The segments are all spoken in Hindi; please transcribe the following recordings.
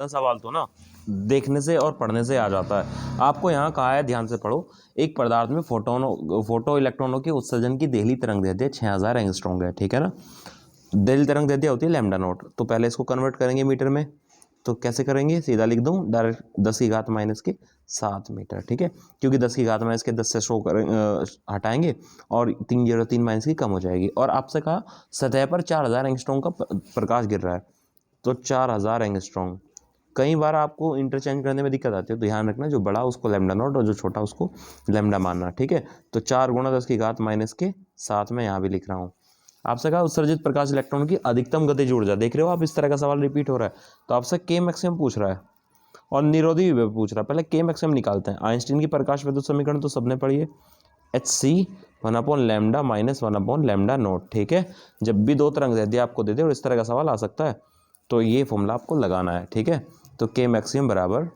सवाल तो ना देखने से और पढ़ने से आ जाता है। आपको यहाँ कहा है, ध्यान से पढ़ो। एक पदार्थ में फोटो इलेक्ट्रॉनों के उत्सर्जन की देहली तरंग दैर्ध्य 6000 एंगस्ट्रॉम है, ठीक है ना। देहली तरंग दैर्ध्य होती है लैम्डा नॉट। तो पहले इसको कन्वर्ट करेंगे मीटर में, तो कैसे करेंगे, सीधा लिख दूँ डायरेक्ट 10⁻⁷ मीटर, ठीक है। क्योंकि 10⁻⁻10 से शो हटाएंगे और 303 माइनस की कम हो जाएगी। और आपसे कहा सतह पर 4000 एंगस्ट्रॉम का प्रकाश गिर रहा है, तो 4000 एंगस्ट्रॉम। कई बार आपको इंटरचेंज करने में दिक्कत आती है, तो ध्यान रखना जो बड़ा उसको लैम्डा नॉट और जो छोटा उसको लैम्डा मानना, ठीक है। तो 4×10⁻⁷ में यहाँ भी लिख रहा हूँ। आपसे कहा उत्सर्जित प्रकाश इलेक्ट्रॉन की अधिकतम गतिज ऊर्जा, देख रहे हो आप, इस तरह का सवाल रिपीट हो रहा है। तो आपसे के मैक्सिमम पूछ रहा है और निरोधी विभव पूछ रहा है। पहले के मैक्सिमम निकालते हैं। आइंस्टीन की प्रकाश विद्युत समीकरण तो सबने पढ़ी है, Hc 1/λ माइनस 1/λ नॉट, ठीक है। जब भी दो तरंग दैर्ध्य आपको दे दे और इस तरह का सवाल आ सकता है, तो ये फॉर्मूला आपको लगाना है, ठीक है। तो के मैक्सिमम बराबर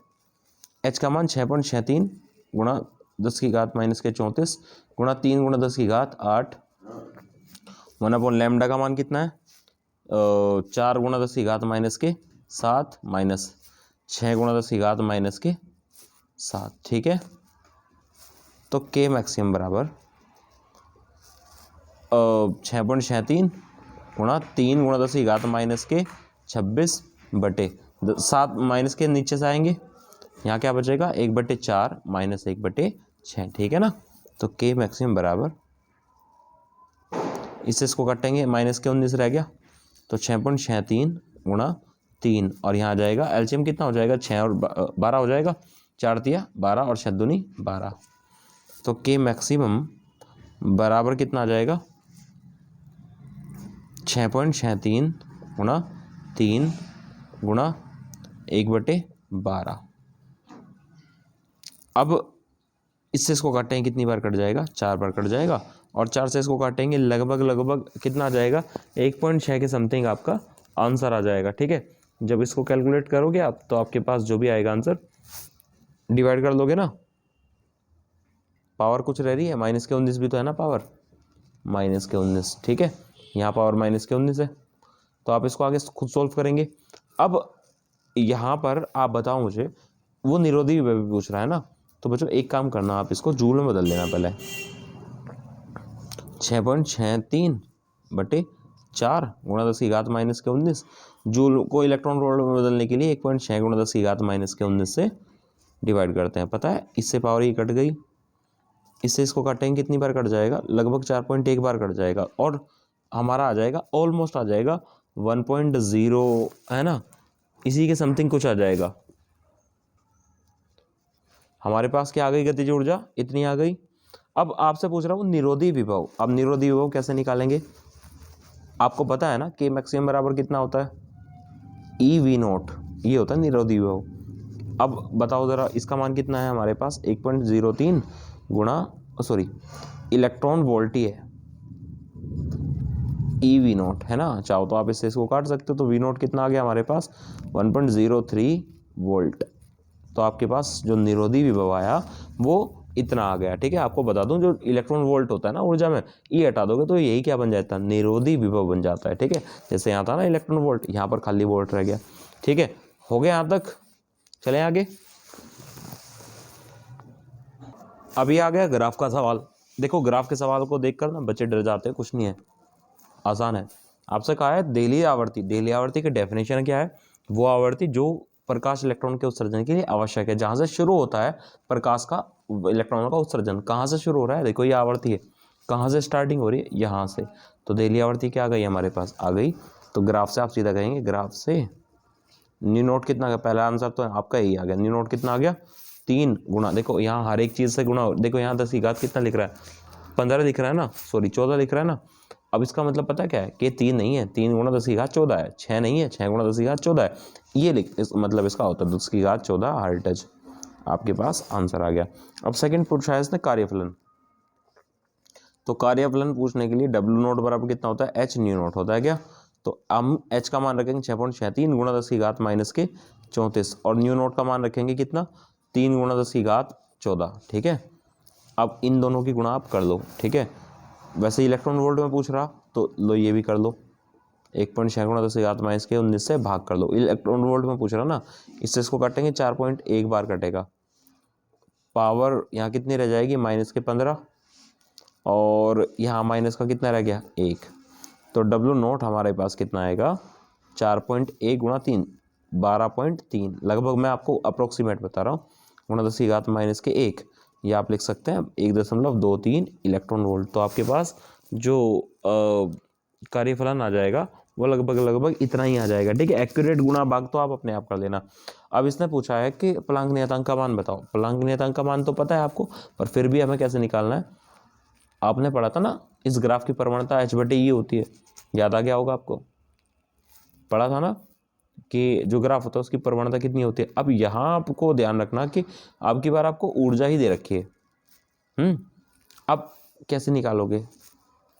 H का मान 6.63 गुणा 10⁻⁻34 गुणा 3×10⁸ 1/λ का मान कितना है, 4×10⁻⁷ माइनस 6×10⁻⁷, ठीक है। तो के मैक्सिमम बराबर 6.63 गुणा 3×10⁻⁻26 माइनस के नीचे से आएंगे, यहाँ क्या बचेगा 1/4 माइनस 1/6, ठीक है ना। तो के मैक्सिमम बराबर, इसको काटेंगे, माइनस के 19 रह गया, तो 6.63 गुणा 3 और यहाँ आ जाएगा एलसीएम कितना हो जाएगा, 6 और 12 हो जाएगा, 4 तिया 12 और 6 दूनी 12। तो के मैक्सिमम बराबर कितना आ जाएगा, 6.63 गुणा 3 गुणा 1/12। अब इससे इसको काटेंगे, कितनी बार कट जाएगा, 4 बार कट जाएगा। और 4 से इसको काटेंगे, लगभग कितना आ जाएगा, 1.6 के समथिंग आपका आंसर आ जाएगा, ठीक है। जब इसको कैलकुलेट करोगे आप, तो आपके पास जो भी आएगा आंसर डिवाइड कर दोगे ना, पावर कुछ रह रही है, माइनस के 19 भी तो है ना पावर, माइनस के 19, ठीक है। यहाँ पावर माइनस के 19 है, तो आप इसको आगे खुद सोल्व करेंगे। अब यहाँ पर आप बताओ मुझे, वो निरोधी विभव पूछ रहा है ना, तो बच्चों एक काम करना, आप इसको जूल में बदल देना। पहले 6.63/4 गुणा 10⁻⁻19 जूल को इलेक्ट्रॉन वोल्ट में बदलने के लिए 1.6 गुणा 10⁻⁻19 से डिवाइड करते हैं। पता है, इससे पावर ही कट गई, इससे इसको काटेंगे, कितनी बार कट जाएगा, लगभग 4.1 बार कट जाएगा, और हमारा आ जाएगा, ऑलमोस्ट आ जाएगा 1.0, है ना, इसी के समथिंग कुछ आ जाएगा। हमारे पास क्या आ गई, गतिज ऊर्जा इतनी आ गई। अब आपसे पूछ रहा हूँ निरोधी विभव। अब निरोधी विभव कैसे निकालेंगे, आपको पता है ना कि मैक्सिमम बराबर कितना होता है, EV0, ये होता है निरोधी विभव। अब बताओ जरा, इसका मान कितना है हमारे पास, 1.03 गुणा इलेक्ट्रॉन वोल्ट ही है, EV0 है ना। चाहो तो आप इससे इसको काट सकते हो, तो V0 कितना आ गया हमारे पास, 1.03 वोल्ट। तो आपके पास जो निरोधी विभव आया वो इतना आ गया, ठीक है। आपको बता दूं, जो इलेक्ट्रॉन वोल्ट होता है ना ऊर्जा में, ये हटा दोगे तो यही क्या बन जाता है, निरोधी विभव बन जाता है, ठीक है। जैसे यहाँ था ना इलेक्ट्रॉन वोल्ट, यहाँ पर खाली वोल्ट रह गया, ठीक है। हो गया यहाँ तक, चले आगे। अभी आ गया ग्राफ का सवाल। देखो ग्राफ के सवाल को देखकर ना बच्चे डर जाते हैं, कुछ नहीं है, आसान है। आपसे कहा है देहली आवर्ती, देहली आवर्ती की डेफिनेशन क्या है, वो आवर्ती जो प्रकाश इलेक्ट्रॉन के उत्सर्जन के लिए आवश्यक है, जहां से शुरू होता है प्रकाश का, इलेक्ट्रॉनों का उत्सर्जन कहां से शुरू हो रहा है, देखो ये आवर्ती है, कहां से स्टार्टिंग हो रही है, यहां से। तो देहली आवर्ती क्या आ गई हमारे पास, आ गई। तो ग्राफ से आप सीधा कहेंगे, ग्राफ से न्यू नोट कितना आ गया, पहला आंसर तो आपका यही आ गया, न्यू नोट कितना आ गया, 3 गुणा, देखो यहाँ हर एक चीज से गुणा, देखो यहाँ 10⁻³ कितना लिख रहा है, 15 लिख रहा है ना, 14 लिख रहा है ना। अब इसका मतलब पता क्या है कि 3 नहीं है, 3 गुणा 10⁻14 है, 6 नहीं है, 6 गुणा 10⁻14 है, ये मतलब इसका होता है 10⁻14 हर्ट्ज। आपके पास आंसर आ गया। अब सेकंड पूछा है इसने कार्यफलन, तो कार्यफलन पूछने के लिए W0 बराबर कितना होता है, H न्यू नोट होता है क्या। तो हम H का मान रखेंगे 6.63 गुणा 10⁻⁻34 और न्यू नोट का मान रखेंगे कितना, 3 गुणा 10⁻14, ठीक है। अब इन दोनों की गुणा आप कर लो, ठीक है। वैसे इलेक्ट्रॉन वोल्ट में पूछ रहा, तो लो ये भी कर लो, 1.6 गुणा 10⁻⁻⁻⁰ से भाग कर दो। इलेक्ट्रॉन वोल्ट में पूछ रहा ना, इससे इसको काटेंगे 4.1 बार कटेगा। पावर यहाँ कितनी रह जाएगी, -15, और यहाँ माइनस का कितना रह गया 1। तो W0 हमारे पास कितना आएगा, 4.1 गुणा 3, 12.3 लगभग, मैं आपको अप्रोक्सीमेट बता रहा हूँ, गुणा 10⁻⁻⁻⁰ या आप लिख सकते हैं 1.23 इलेक्ट्रॉन वोल्ट। तो आपके पास जो कार्यफलन आ जाएगा वो लगभग इतना ही आ जाएगा, ठीक है। एक्यूरेट गुणा भाग तो आप अपने आप कर लेना। अब इसने पूछा है कि प्लांक नियतांक का मान बताओ। प्लांक नियतांक का मान तो पता है आपको, पर फिर भी हमें कैसे निकालना है, आपने पढ़ा था ना, इस ग्राफ की प्रवणता h/e होती है, याद आ गया होगा आपको, पढ़ा था ना कि जो ग्राफ होता है उसकी प्रवणता कितनी होती है। अब यहाँ आपको ध्यान रखना कि अब की बार आपको ऊर्जा ही दे रखी है। अब कैसे निकालोगे,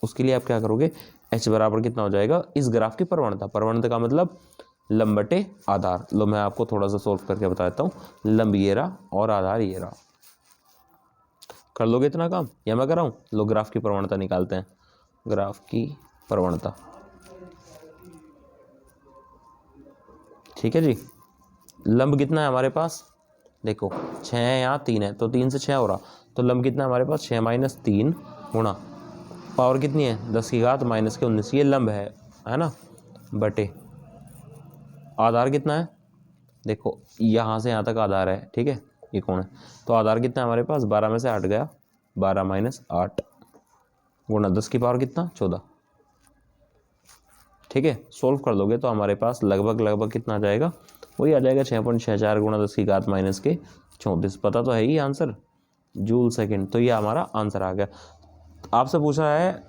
उसके लिए आप क्या करोगे, h बराबर कितना हो जाएगा, इस ग्राफ की प्रवणता, प्रवणता का मतलब लंब बटे आधार। लो मैं आपको थोड़ा सा सोल्व करके बता देता हूँ, लंब ये रहा और आधार ये रहा। कर लोगे इतना काम या मैं कराऊँ? लो ग्राफ की प्रवणता निकालते हैं। ग्राफ की प्रवणता, ठीक है जी। लंब कितना है हमारे पास, देखो 6 है, यहाँ 3 है, तो 3 से 6 हो रहा, तो लंब कितना है हमारे पास, 6 - 3 गुणा पावर कितनी है, 10⁻⁻⁻⁹ ये लंब है ना, बटे आधार कितना है, देखो यहाँ से यहाँ तक आधार है, ठीक है, ये कौन है, तो आधार कितना है हमारे पास, 12 में से 8 गया, 12 - 8 गुणा 10 की पावर कितना, 14, ठीक है। सोल्व कर दोगे तो हमारे पास लगभग कितना आ जाएगा, वही आ जाएगा 6.64 गुणा 10⁻⁻⁻�34। पता तो है ही आंसर, जूल सेकंड। तो ये हमारा आंसर आ गया। आपसे पूछा है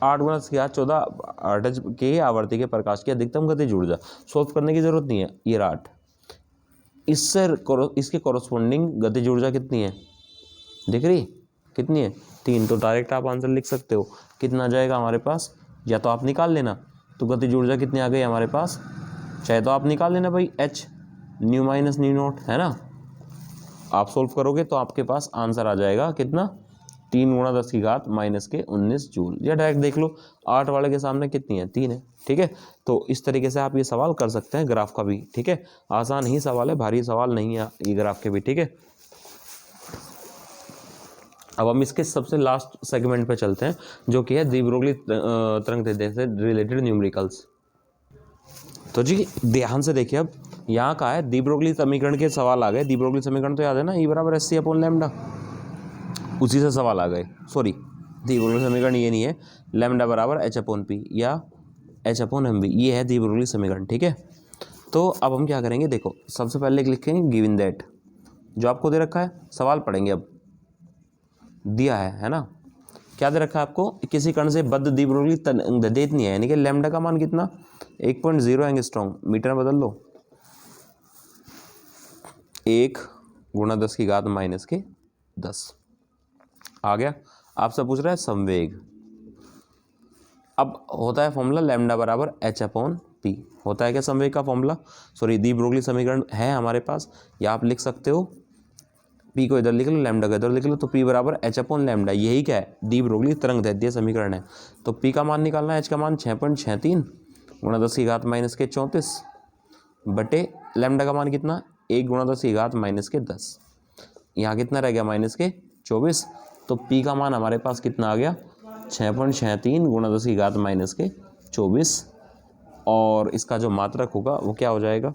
8 गुणा 10⁻14 आर्टज के आवर्ती के प्रकाश की अधिकतम गतिज ऊर्जा। सोल्व करने की जरूरत नहीं है, ये 8, इससे इसके कॉरस्पॉन्डिंग गतिज ऊर्जा कितनी है, दिख रही कितनी है, 3। तो डायरेक्ट आप आंसर लिख सकते हो, कितना आ जाएगा हमारे पास, या तो आप निकाल लेना, तो गतिज ऊर्जा कितनी आ गई हमारे पास, चाहे तो आप निकाल लेना भाई, h new minus new not, है ना। आप सोल्व करोगे तो आपके पास आंसर आ जाएगा कितना, 3 गुणा 10⁻⁻�19 जूल। या डायरेक्ट देख लो, 8 वाले के सामने कितनी है, 3 है, ठीक है। तो इस तरीके से आप ये सवाल कर सकते हैं ग्राफ का भी, ठीक है। आसान ही सवाल है, भारी सवाल नहीं है ये ग्राफ के भी, ठीक है। अब हम इसके सबसे लास्ट सेगमेंट पे चलते हैं, जो कि है दी-ब्रोगली तरंगदैर्ध्य से रिलेटेड न्यूमेरिकल्स। तो जी ध्यान से देखिए, अब यहाँ का है दी-ब्रोगली समीकरण के सवाल आ गए। दी-ब्रोगली समीकरण तो याद है ना, E = hc/λ, उसी से सवाल आ गए। सॉरी, दी-ब्रोगली समीकरण ये नहीं है, λ = h/p या h/mv, ये है दी-ब्रोगली समीकरण, ठीक है। तो अब हम क्या करेंगे, देखो सबसे पहले लिखेंगे गिवन दैट, जो आपको दे रखा है, सवाल पढ़ेंगे। अब दिया है ना, क्या दे रखा है आपको, किसी कण से बद्ध दी-ब्रोगली तरंगदैर्ध्य इतनी है, यानी कि लैम्डा का मान कितना, 1.0 एंगस्ट्रॉम, मीटर में बदल लो, 1 गुणा 10⁻⁻10 आ गया। आपसे पूछ रहा है संवेग। अब होता है फॉर्मूला लैम्डा बराबर h/p, होता है क्या संवेग का फॉर्मूला, सॉरी दी-ब्रोगली समीकरण है हमारे पास, या आप लिख सकते हो p को इधर लिख लो, लैम्डा को इधर लिख लो, तो p बराबर h/λ, यही क्या है, दी-ब्रोगली तरंगदैर्ध्य समीकरण है। तो p का मान निकालना है, h का मान 6.63 गुणा 10⁻⁻34 बटे लैम्डा का मान कितना, 1 गुणा 10⁻⁻10, यहाँ कितना रह गया -24, तो p का मान हमारे पास कितना आ गया, 6.63 गुणा 10⁻⁻24, और इसका जो मात्रक होगा वो क्या हो जाएगा,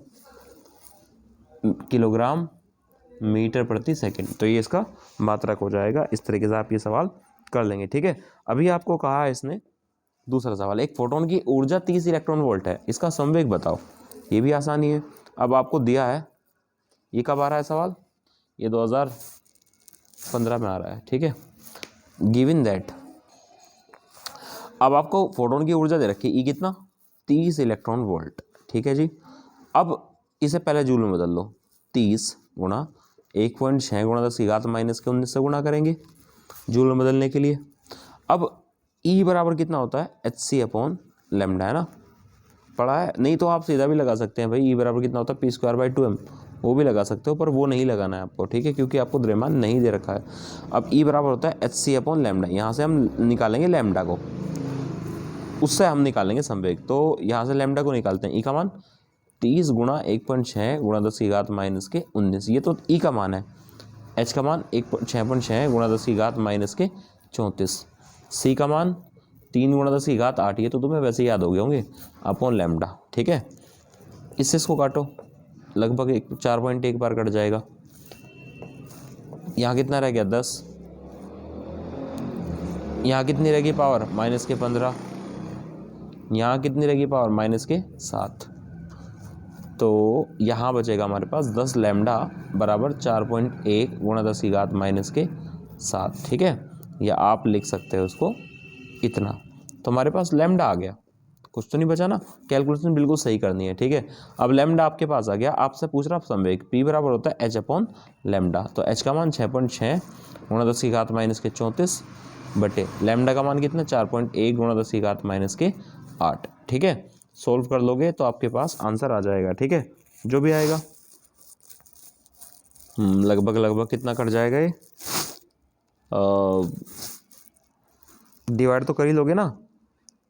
किलोग्राम मीटर प्रति सेकंड। तो ये इसका मात्रक हो जाएगा। इस तरीके से आप ये सवाल कर लेंगे, ठीक है। अभी आपको कहा है इसने दूसरा सवाल, एक फोटोन की ऊर्जा 30 इलेक्ट्रॉन वोल्ट है, इसका संवेग बताओ। ये भी आसानी है। अब आपको दिया है, ये कब आ रहा है सवाल, ये 2015 में आ रहा है, ठीक है। गिवन दैट, अब आपको फोटोन की ऊर्जा दे रखी है, ई कितना, 30 इलेक्ट्रॉन वोल्ट, ठीक है जी। अब इसे पहले जूल में बदल लो, 30 गुणा 1.6 गुणा 10⁻⁻19 से गुणा करेंगे जूल में बदलने के लिए। अब E बराबर कितना होता है, hc/λ, है ना, पढ़ा है, नहीं तो आप सीधा भी लगा सकते हैं भाई, E बराबर कितना होता है p²/2m, वो भी लगा सकते हो, पर वो नहीं लगाना है आपको, ठीक है, क्योंकि आपको द्रव्यमान नहीं दे रखा है। अब E बराबर होता है hc/λ, यहाँ से हम निकालेंगे लैम्डा को, उससे हम निकालेंगे संवेग। तो यहाँ से लैम्डा को निकालते हैं, ई का मान 30 गुणा 1.6 गुणा 10 की घात माइनस के 19, ये तो ई का मान है। एच का मान 6.6 गुणा 10 की घात माइनस के 34, सी का मान 3 गुणा 10 की घात 8, ये तो तुम्हें वैसे याद हो गए होंगे, अपॉन लैम्डा। ठीक है, इससे इसको काटो, लगभग 4.1 बार कट जाएगा। यहाँ कितना रह गया 10, यहाँ कितनी रहेगी पावर माइनस के 15, यहाँ कितनी रहेगी पावर माइनस के 7, तो यहाँ बचेगा हमारे पास 10 लैम्डा बराबर 4.1 गुणा 10 की घात माइनस के 7। ठीक है, या आप लिख सकते हो उसको इतना, तो हमारे पास लैम्डा आ गया। कुछ तो नहीं बचा ना, कैलकुलेशन बिल्कुल सही करनी है। ठीक है, अब लैम्डा आपके पास आ गया, आपसे पूछ रहा संवेग P बराबर होता है H अपॉन लैम्डा, तो H का मान 6.6 गुणा 10 की घात माइनस के 34 बटे लैम्डा का मान कितना 4.1 गुणा 10 की घात माइनस के 8। ठीक है, सोल्व कर लोगे तो आपके पास आंसर आ जाएगा। ठीक है, जो भी आएगा लगभग कितना कट जाएगा ये, डिवाइड तो कर ही लोगे ना,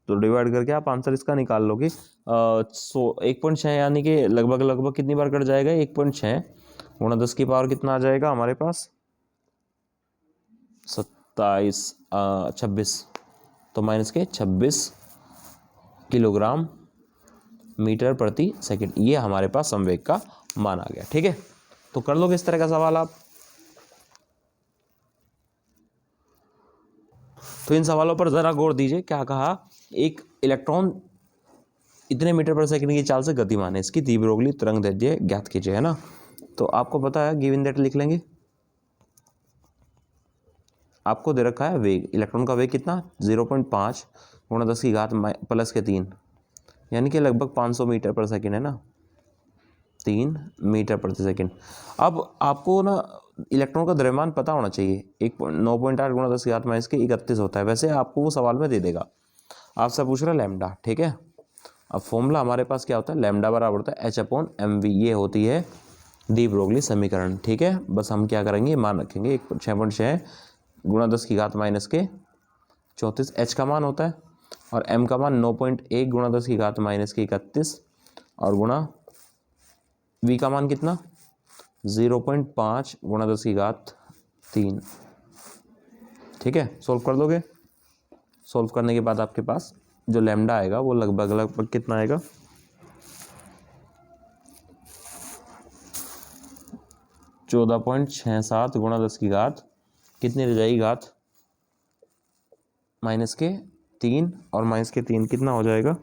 तो डिवाइड करके आप आंसर इसका निकाल लोगे। 1.6 यानी कि लगभग कितनी बार कट जाएगा, 1.6 गुणा 10 की पावर कितना आ जाएगा हमारे पास 26, तो माइनस के 26 किलोग्राम मीटर प्रति सेकंड, ये हमारे पास संवेग का मान आ गया। ठीक है, तो कर लोगे इस तरह का सवाल आप। तो इन सवालों पर जरा गौर दीजिए, क्या कहा, एक इलेक्ट्रॉन इतने मीटर पर सेकंड की चाल से गतिमान है, इसकी दी ब्रोगली तरंगदैर्घ्य ज्ञात कीजिए, है ना। तो आपको पता है, गिवन दैट लिख लेंगे। आपको दे रखा है वेग, इलेक्ट्रॉन का वेग कितना 0.5 गुणा 10 की घात प्लस के 3, यानी कि लगभग 500 मीटर पर सेकंड, है ना, 3 मीटर प्रति सेकंड। अब आपको ना इलेक्ट्रॉन का द्रव्यमान पता होना चाहिए, 9.8 गुणा 10 की घात माइनस के 31 होता है, वैसे आपको वो सवाल में दे देगा। आपसे पूछ रहा है लैम्डा। ठीक है, अब फॉर्मूला हमारे पास क्या होता है, लैम्डा बराबर होता है H अपॉन mv, ये होती है डी ब्रोगली समीकरण। ठीक है, बस हम क्या करेंगे, मान रखेंगे 6.6 गुणा 10 की घात माइनस के 34, H का मान होता है, और m का मान 9.1 गुणा 10 की घात माइनस के 31, और गुणा v का मान कितना 0.5 गुणा 10 की घात 3। ठीक है, सोल्व कर दोगे, सोल्व करने के बाद आपके पास जो लैम्डा आएगा वो लगभग कितना आएगा, 14.67 गुणा 10 की घात कितनी रह जाएगी, घात माइनस के 3, और माइनस के 3 कितना हो जाएगा,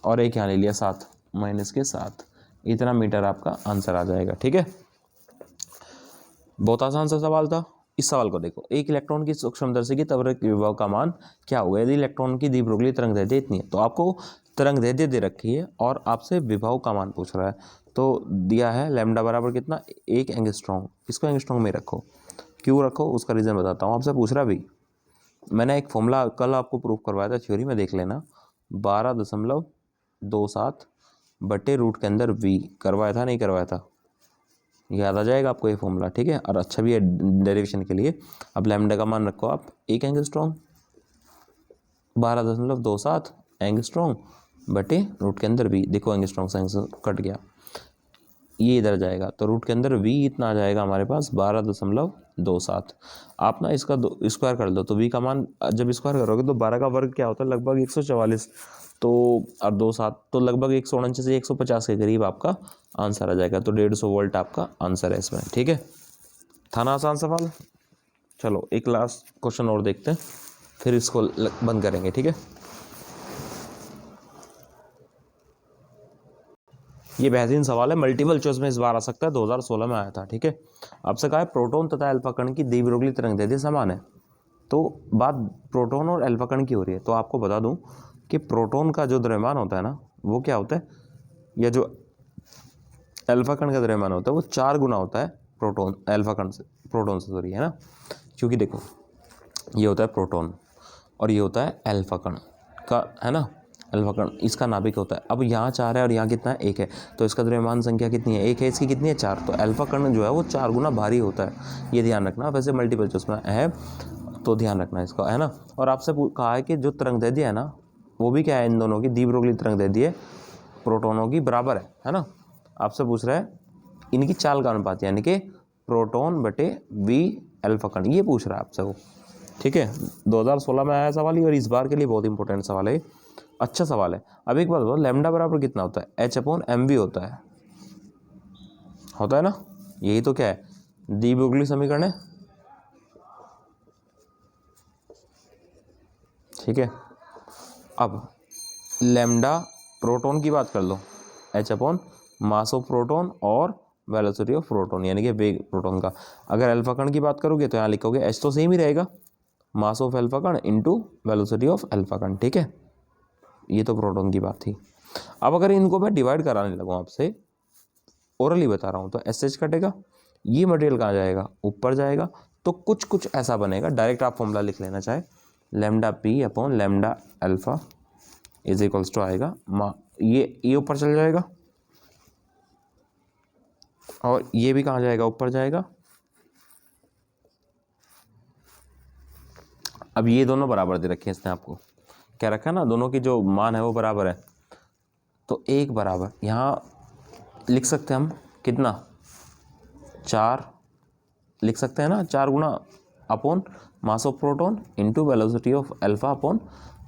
और एक यहाँ ले लिया 7, माइनस के 7, इतना मीटर आपका आंसर आ जाएगा। ठीक है, बहुत आसान सा सवाल था। इस सवाल को देखो, एक इलेक्ट्रॉन की सूक्ष्मदर्शी की त्वरक विभव का मान क्या होगा यदि इलेक्ट्रॉन की दी ब्रोगली तरंगदैर्घ्य इतनी है। तो आपको तरंगदैर्घ्य दे रखी है और आपसे विभव का मान पूछ रहा है, तो दिया है लैम्डा बराबर कितना 1 एंगस्ट्रॉम, इसको एंगस्ट्रॉम में रखो, क्यों रखो उसका रीज़न बताता हूँ। आपसे पूछ रहा भी, मैंने एक फॉर्मूला कल आपको प्रूफ करवाया था थ्योरी में, देख लेना, 12.27 बटे रूट के अंदर v करवाया था, नहीं करवाया था, याद आ जाएगा आपको ये फॉर्मूला। ठीक है, और अच्छा भी है डेरिवेशन के लिए। अब लैम्डा का मान रखो आप 1 एंगस्ट्रॉम, 12.27 एंगस्ट्रॉम बटे रूट के अंदर v, देखो एंगस्ट्रॉम से कट गया, ये इधर जाएगा, तो रूट के अंदर v इतना आ जाएगा हमारे पास 12.27। आप ना इसका स्क्वायर कर दो, तो v का मान जब स्क्वायर करोगे तो 12 का वर्ग क्या होता है, लगभग 144, तो और 27 तो लगभग 149 से 150 के करीब आपका आंसर आ जाएगा, तो 150 वोल्ट आपका आंसर है इसमें। ठीक है, था ना आसान सवाल। चलो एक लास्ट क्वेश्चन और देखते हैं, फिर इसको बंद करेंगे। ठीक है, ये बेहतरीन सवाल है, मल्टीपल चॉइस में इस बार आ सकता है, 2016 में आया था। ठीक है, आपसे कहा है प्रोटॉन तथा अल्फा कण की दी ब्रोगली तरंगदैर्घ्य समान है, तो बात प्रोटॉन और अल्फा कण की हो रही है। तो आपको बता दूं कि प्रोटॉन का जो द्रव्यमान होता है ना, वो क्या होता है, या जो अल्फा कण का द्रव्यमान होता है वो 4 गुना होता है प्रोटॉन अल्फा कण से, प्रोटॉन से सॉरी, है ना, क्योंकि देखो ये होता है प्रोटॉन और ये होता है अल्फा कण का, है ना, अल्फा कण इसका नाभिक होता है। अब यहाँ 4 है और यहाँ कितना है 1 है, तो इसका द्रव्यमान संख्या कितनी है, 1 है, इसकी कितनी है 4, तो अल्फा कण जो है वो 4 गुना भारी होता है, ये ध्यान रखना। वैसे मल्टीपल चॉइस में है, तो ध्यान रखना इसका, है ना। और आपसे कहा है कि जो तरंगदैर्घ्य है ना वो भी क्या है, इन दोनों की द्विब्रोगली तरंगदैर्घ्य प्रोटोनों की बराबर है ना। आपसे पूछ रहा है इनकी चाल का अनुपात, यानी कि प्रोटॉन बटे वी अल्फा कण, ये पूछ रहा है आपसे वो, ठीक है। 2016 में आया सवाल ये, और इस बार के लिए बहुत इंपॉर्टेंट सवाल है, अच्छा सवाल है। अब एक बात बताओ, लैम्डा बराबर कितना होता है, H/mv होता है ना। यही तो क्या है, द्विब्रोगली समीकरण है, ठीक है। अब लैम्डा प्रोटॉन की बात कर लो, H/ मास ऑफ प्रोटॉन और वेलोसिटी ऑफ प्रोटॉन, यानी कि वेग प्रोटॉन का। अगर अल्फा कण की बात करोगे तो यहाँ लिखोगे H तो सेम ही रहेगा, मास ऑफ अल्फा कण इनटू वेलोसिटी ऑफ अल्फा कण, ठीक है। ये तो प्रोटॉन की बात थी। अब अगर इनको मैं डिवाइड कराने लगूँ आपसे, ओरली बता रहा हूँ, तो SH कटेगा, ये मटेरियल कहाँ जाएगा, ऊपर जाएगा। तो कुछ ऐसा बनेगा, डायरेक्ट आप फॉर्मूला लिख लेना चाहे, lambda P upon lambda alpha is equals to आएगा ये ऊपर चल जाएगा, और ये भी कहाँ जाएगा, ऊपर जाएगा। अब ये दोनों बराबर दे रखे हैं इसने आपको, क्या रखा है ना, दोनों की जो मान है वो बराबर है। तो एक बराबर यहाँ लिख सकते हैं हम, कितना, 4 लिख सकते हैं ना, 4 गुना upon mass of proton into velocity of alpha upon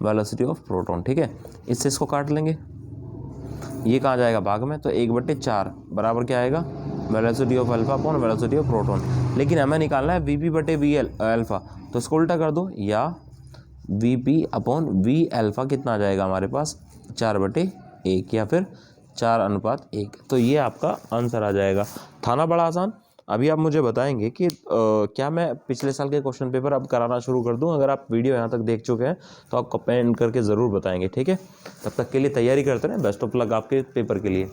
velocity of proton, ठीक है। इससे इसको काट लेंगे, ये कहाँ जाएगा भाग में, तो 1/4 बराबर क्या आएगा, velocity of alpha upon velocity of proton. लेकिन हमें निकालना है वीपी बटे वी अल्फा, तो इसको उल्टा कर दो, या वीपी अपॉन वी अल्फा कितना आ जाएगा हमारे पास, 4/1, या फिर 4:1। तो ये आपका आंसर आ जाएगा। था ना बड़ा आसान। अभी आप मुझे बताएंगे कि क्या मैं पिछले साल के क्वेश्चन पेपर अब कराना शुरू कर दूं। अगर आप वीडियो यहाँ तक देख चुके हैं तो आप कमेंट करके ज़रूर बताएंगे, ठीक है। तब तक के लिए तैयारी करते रहें, बेस्ट ऑफ लक आपके पेपर के लिए।